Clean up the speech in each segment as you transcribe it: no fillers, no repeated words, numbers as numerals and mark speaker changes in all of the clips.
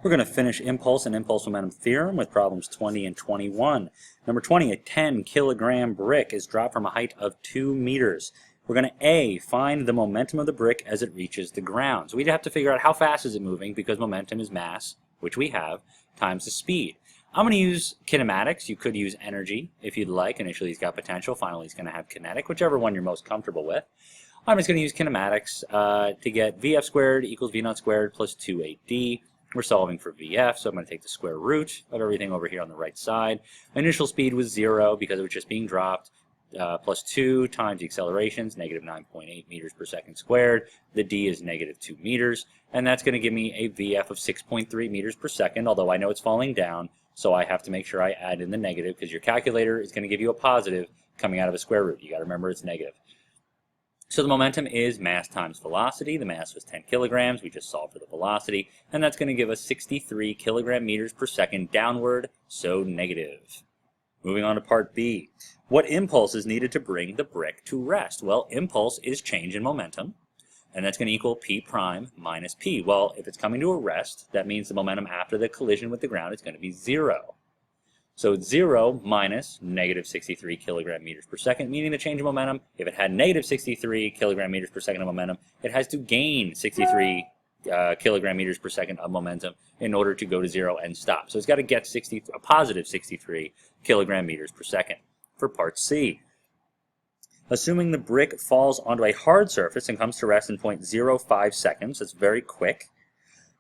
Speaker 1: We're going to finish impulse and impulse momentum theorem with problems 20 and 21. Number 20, a 10 kilogram brick is dropped from a height of 2 meters. We're going to A, find the momentum of the brick as it reaches the ground. So we'd have to figure out how fast is it moving, because momentum is mass, which we have, times the speed. I'm going to use kinematics. You could use energy if you'd like. Initially he's got potential, finally he's going to have kinetic, whichever one you're most comfortable with. I'm just going to use kinematics to get Vf squared equals V naught squared plus 2AD. We're solving for Vf, so I'm going to take the square root of everything over here on the right side. My initial speed was 0 because it was just being dropped, plus 2 times the accelerations, negative 9.8 meters per second squared. The d is negative 2 meters, and that's going to give me a Vf of 6.3 meters per second, although I know it's falling down, so I have to make sure I add in the negative, because your calculator is going to give you a positive coming out of a square root. You got to remember it's negative. So the momentum is mass times velocity. The mass was 10 kilograms. We just solved for the velocity. And that's going to give us 63 kilogram meters per second downward, so negative. Moving on to part B. What impulse is needed to bring the brick to rest? Well, impulse is change in momentum. And that's going to equal P prime minus P. Well, if it's coming to a rest, that means the momentum after the collision with the ground is going to be 0. So 0 minus negative 63 kilogram meters per second, meaning the change in momentum, if it had negative 63 kilogram meters per second of momentum, it has to gain 63 kilogram meters per second of momentum in order to go to 0 and stop. So it's got to get a positive 63 kilogram meters per second. For part C, assuming the brick falls onto a hard surface and comes to rest in 0.05 seconds, that's very quick.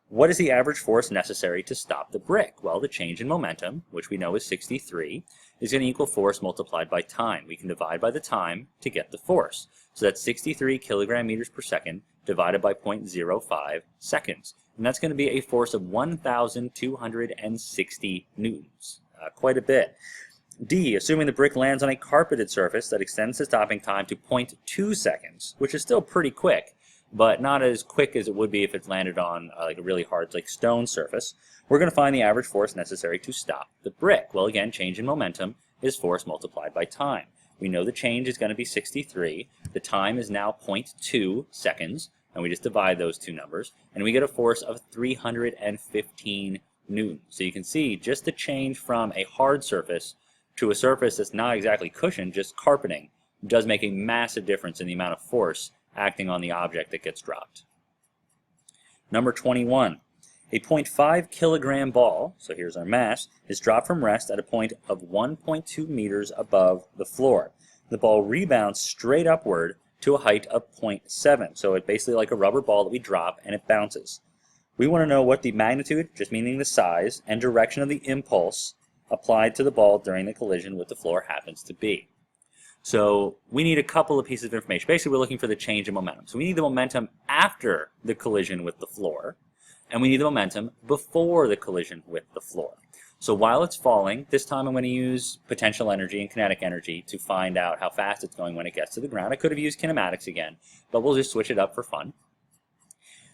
Speaker 1: What is the average force necessary to stop the brick? Well, the change in momentum, which we know is 63, is going to equal force multiplied by time. We can divide by the time to get the force. So that's 63 kilogram meters per second divided by 0.05 seconds. And that's going to be a force of 1,260 newtons. Quite a bit. D, assuming the brick lands on a carpeted surface that extends the stopping time to 0.2 seconds, which is still pretty quick, but not as quick as it would be if it's landed on like a really hard stone surface. We're going to find the average force necessary to stop the brick. Well, again, change in momentum is force multiplied by time. We know the change is going to be 63. The time is now 0.2 seconds, and we just divide those two numbers, and we get a force of 315 newtons. So you can see just the change from a hard surface to a surface that's not exactly cushioned, just carpeting, does make a massive difference in the amount of force acting on the object that gets dropped. Number 21. A 0.5 kilogram ball, so here's our mass, is dropped from rest at a point of 1.2 meters above the floor. The ball rebounds straight upward to a height of 0.7, so it's basically like a rubber ball that we drop and it bounces. We want to know what the magnitude, just meaning the size, and direction of the impulse applied to the ball during the collision with the floor happens to be. So we need a couple of pieces of information. Basically, we're looking for the change in momentum. So we need the momentum after the collision with the floor, and we need the momentum before the collision with the floor. So while it's falling, this time I'm going to use potential energy and kinetic energy to find out how fast it's going when it gets to the ground. I could have used kinematics again, but we'll just switch it up for fun.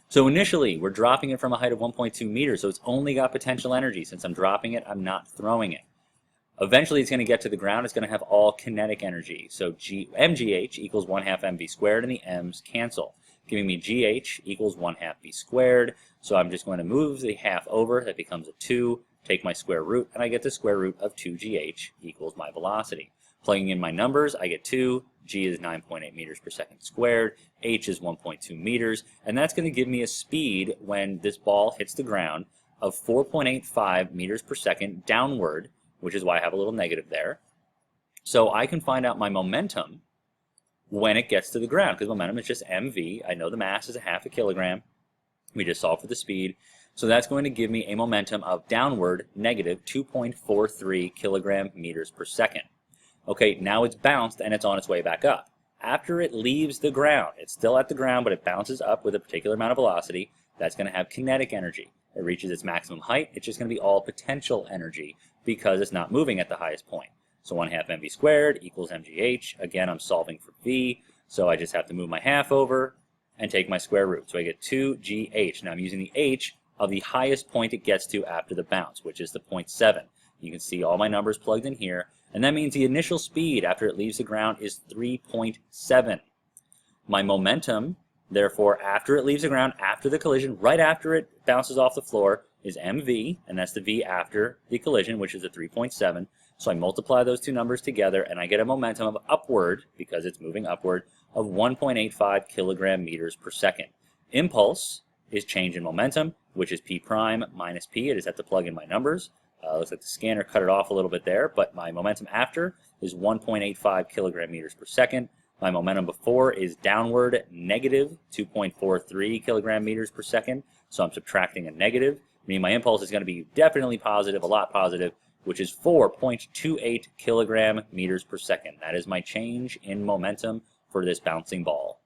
Speaker 1: So initially, we're dropping it from a height of 1.2 meters, so it's only got potential energy. Since I'm dropping it, I'm not throwing it. Eventually, it's going to get to the ground. It's going to have all kinetic energy. So mgh equals 1/2 mv squared, and the m's cancel, giving me gh equals 1/2 v squared. So I'm just going to move the half over. That becomes a 2. Take my square root, and I get the square root of 2gh equals my velocity. Plugging in my numbers, I get 2. G is 9.8 meters per second squared. H is 1.2 meters. And that's going to give me a speed when this ball hits the ground of 4.85 meters per second downward, which is why I have a little negative there. So I can find out my momentum when it gets to the ground, because momentum is just mv. I know the mass is 1/2 kilogram. We just solved for the speed. So that's going to give me a momentum of downward negative 2.43 kilogram meters per second. Okay, now it's bounced and it's on its way back up. After it leaves the ground, it's still at the ground, but it bounces up with a particular amount of velocity. That's going to have kinetic energy. It reaches its maximum height. It's just going to be all potential energy because it's not moving at the highest point. So 1/2 mv squared equals mgh. Again, I'm solving for v, so I just have to move my half over and take my square root. So I get 2gh. Now I'm using the h of the highest point it gets to after the bounce, which is the 0.7. You can see all my numbers plugged in here, and that means the initial speed after it leaves the ground is 3.7. My momentum, therefore, after it leaves the ground, after the collision, right after it bounces off the floor, is mv, and that's the v after the collision, which is a 3.7. So I multiply those two numbers together, and I get a momentum of upward, because it's moving upward, of 1.85 kilogram meters per second. Impulse is change in momentum, which is p prime minus p. I just have to plug in my numbers. Looks like the scanner cut it off a little bit there, but my momentum after is 1.85 kilogram meters per second. My momentum before is downward negative 2.43 kilogram meters per second, so I'm subtracting a negative, meaning my impulse is going to be definitely positive, a lot positive, which is 4.28 kilogram meters per second. That is my change in momentum for this bouncing ball.